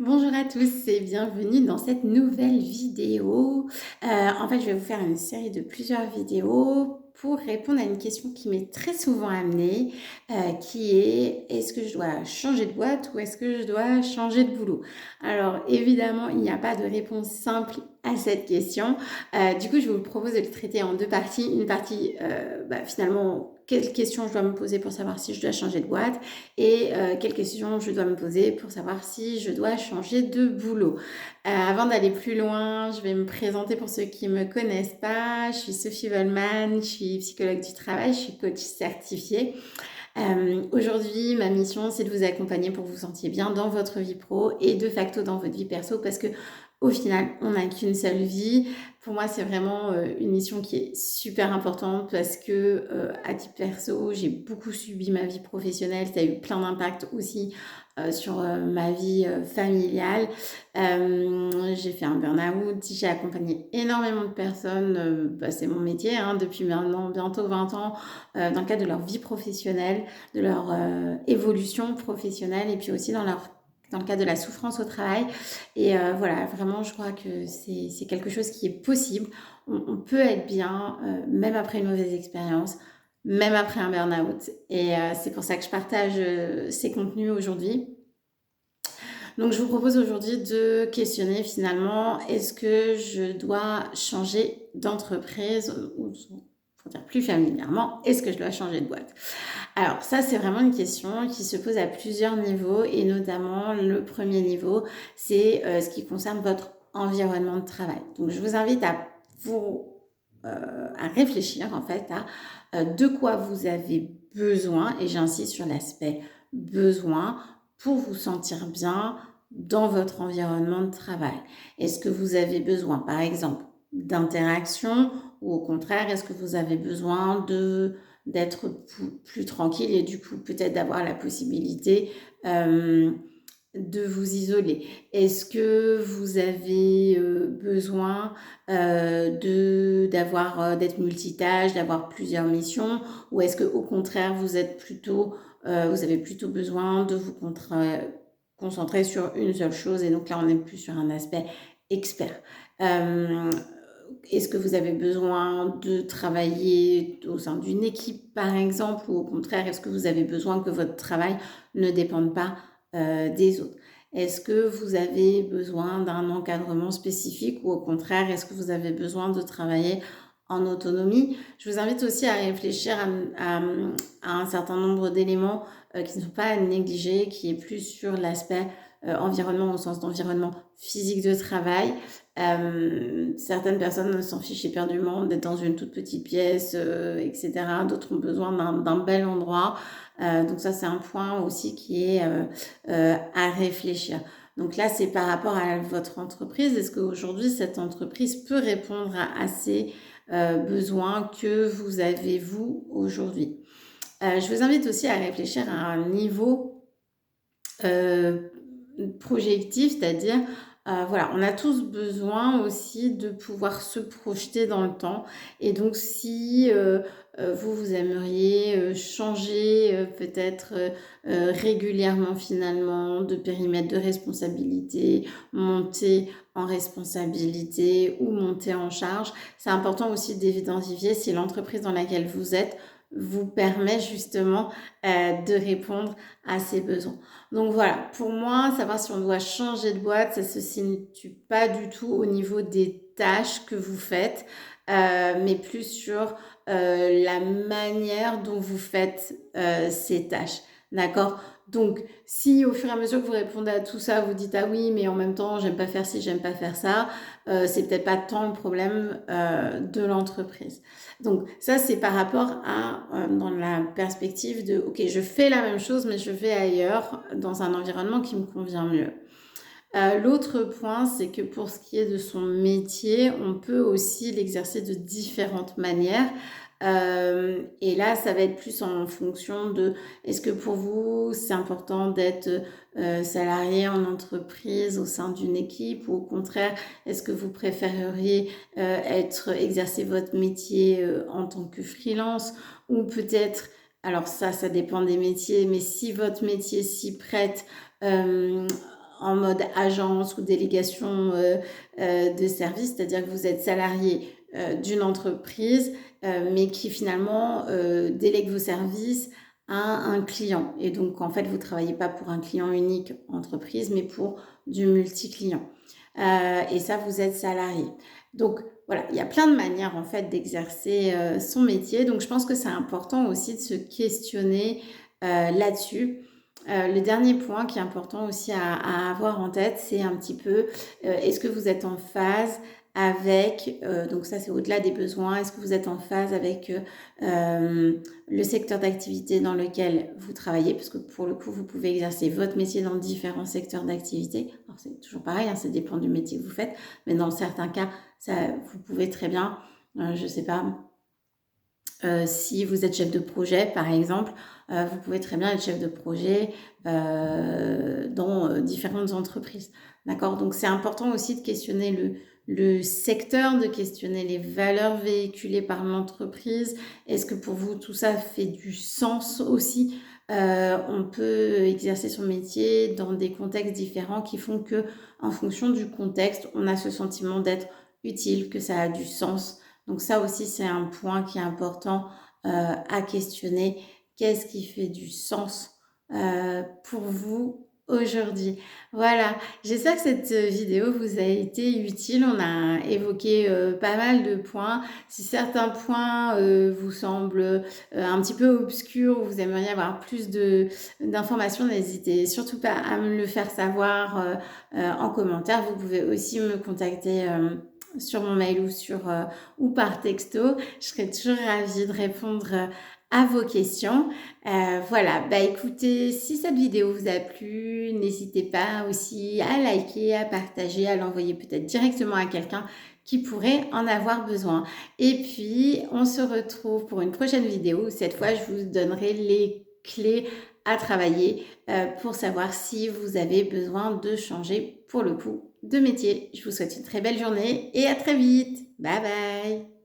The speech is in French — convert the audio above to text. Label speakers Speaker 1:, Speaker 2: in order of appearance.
Speaker 1: Bonjour à tous et bienvenue dans cette nouvelle vidéo. En fait, je vais vous faire une série de plusieurs vidéos pour répondre à une question qui m'est très souvent amenée, qui est: est-ce que je dois changer de boîte ou est-ce que je dois changer de boulot? Alors évidemment, il n'y a pas de réponse simple à cette question. Du coup, je vous propose de le traiter en deux parties. Une partie, finalement, quelles questions je dois me poser pour savoir si je dois changer de boîte et quelles questions je dois me poser pour savoir si je dois changer de boulot. Avant d'aller plus loin, je vais me présenter pour ceux qui ne me connaissent pas. Je suis Sophie Vollmann, je suis psychologue du travail, je suis coach certifiée. Aujourd'hui, ma mission, c'est de vous accompagner pour que vous vous sentiez bien dans votre vie pro et de facto dans votre vie perso parce que au final, on n'a qu'une seule vie. Pour moi, c'est vraiment une mission qui est super importante parce que à titre perso, j'ai beaucoup subi ma vie professionnelle. Ça a eu plein d'impacts aussi sur ma vie familiale. J'ai fait un burn-out, j'ai accompagné énormément de personnes. C'est mon métier depuis maintenant bientôt 20 ans dans le cadre de leur vie professionnelle, de leur évolution professionnelle et puis aussi dans le cadre de la souffrance au travail. Et voilà, vraiment, je crois que c'est quelque chose qui est possible. On peut être bien, même après une mauvaise expérience, même après un burn-out. Et c'est pour ça que je partage ces contenus aujourd'hui. Donc, je vous propose aujourd'hui de questionner finalement, est-ce que je dois changer d'entreprise ou pour dire plus familièrement, est-ce que je dois changer de boîte? Alors ça, c'est vraiment une question qui se pose à plusieurs niveaux et notamment le premier niveau, c'est ce qui concerne votre environnement de travail. Donc je vous invite à réfléchir en fait à de quoi vous avez besoin, et j'insiste sur l'aspect besoin, pour vous sentir bien dans votre environnement de travail. Est-ce que vous avez besoin, par exemple, d'interaction ou au contraire, est-ce que vous avez besoin d'être plus tranquille et du coup peut-être d'avoir la possibilité de vous isoler? Est-ce que vous avez besoin d'être multitâche, d'avoir plusieurs missions, ou est-ce que au contraire vous avez plutôt besoin de vous concentrer sur une seule chose et donc là on est plus sur un aspect expert? Euh, Est-ce que vous avez besoin de travailler au sein d'une équipe, par exemple, ou au contraire, est-ce que vous avez besoin que votre travail ne dépende pas des autres? Est-ce que vous avez besoin d'un encadrement spécifique ou au contraire, est-ce que vous avez besoin de travailler en autonomie? Je vous invite aussi à réfléchir à un certain nombre d'éléments qui ne sont pas à négliger, qui est plus sur l'aspect environnement au sens d'environnement physique de travail. Certaines personnes s'en fichent éperdument d'être dans une toute petite pièce, etc. D'autres ont besoin d'un bel endroit. Donc ça, c'est un point aussi qui est à réfléchir. Donc là, c'est par rapport à votre entreprise. Est-ce qu'aujourd'hui, cette entreprise peut répondre à ces besoins que vous avez, vous, aujourd'hui? Je vous invite aussi à réfléchir à un niveau euh, projectif, c'est-à-dire voilà, on a tous besoin aussi de pouvoir se projeter dans le temps. Et donc, si vous aimeriez changer peut-être régulièrement finalement de périmètre de responsabilité, monter en responsabilité ou monter en charge, c'est important aussi d'identifier si l'entreprise dans laquelle vous êtes vous permet justement de répondre à ces besoins. Donc voilà, pour moi, savoir si on doit changer de boîte, ça ne se situe pas du tout au niveau des tâches que vous faites, mais plus sur la manière dont vous faites ces tâches. D'accord? Donc, si au fur et à mesure que vous répondez à tout ça, vous dites ah oui, mais en même temps, j'aime pas faire ci, j'aime pas faire ça, c'est peut-être pas tant le problème de l'entreprise. Donc ça, c'est par rapport à, dans la perspective de, ok, je fais la même chose, mais je vais ailleurs, dans un environnement qui me convient mieux. L'autre point, c'est que pour ce qui est de son métier, on peut aussi l'exercer de différentes manières. Et là, ça va être plus en fonction de, est-ce que pour vous, c'est important d'être salarié en entreprise au sein d'une équipe, ou au contraire, est-ce que vous préféreriez exercer votre métier en tant que freelance, ou peut-être, alors ça dépend des métiers, mais si votre métier s'y prête, en mode agence ou délégation de service, c'est-à-dire que vous êtes salarié d'une entreprise, mais qui finalement délègue vos services à un client. Et donc, en fait, vous ne travaillez pas pour un client unique entreprise, mais pour du multi-client. Et ça, vous êtes salarié. Donc, voilà, il y a plein de manières, en fait, d'exercer son métier. Donc, je pense que c'est important aussi de se questionner là-dessus. Le dernier point qui est important aussi à avoir en tête, c'est un petit peu, est-ce que vous êtes en phase avec, donc ça c'est au-delà des besoins, est-ce que vous êtes en phase avec le secteur d'activité dans lequel vous travaillez, parce que pour le coup, vous pouvez exercer votre métier dans différents secteurs d'activité. Alors c'est toujours pareil, hein, ça dépend du métier que vous faites, mais dans certains cas, ça, vous pouvez très bien, je ne sais pas, si vous êtes chef de projet, par exemple, vous pouvez très bien être chef de projet dans différentes entreprises. D'accord? Donc, c'est important aussi de questionner le secteur, de questionner les valeurs véhiculées par l'entreprise. Est-ce que pour vous, tout ça fait du sens aussi? On peut exercer son métier dans des contextes différents qui font que, en fonction du contexte, on a ce sentiment d'être utile, que ça a du sens. Donc ça aussi, c'est un point qui est important à questionner. Qu'est-ce qui fait du sens pour vous aujourd'hui? Voilà, j'espère que cette vidéo vous a été utile. On a évoqué pas mal de points. Si certains points vous semblent un petit peu obscurs ou vous aimeriez avoir plus d'informations, n'hésitez surtout pas à me le faire savoir en commentaire. Vous pouvez aussi me contacter sur mon mail ou par texto. Je serai toujours ravie de répondre à vos questions. Voilà, bah écoutez, si cette vidéo vous a plu, n'hésitez pas aussi à liker, à partager, à l'envoyer peut-être directement à quelqu'un qui pourrait en avoir besoin. Et puis, on se retrouve pour une prochaine vidéo. Cette fois, je vous donnerai les clés à travailler pour savoir si vous avez besoin de changer pour le coup de métier. Je vous souhaite une très belle journée et à très vite. Bye bye.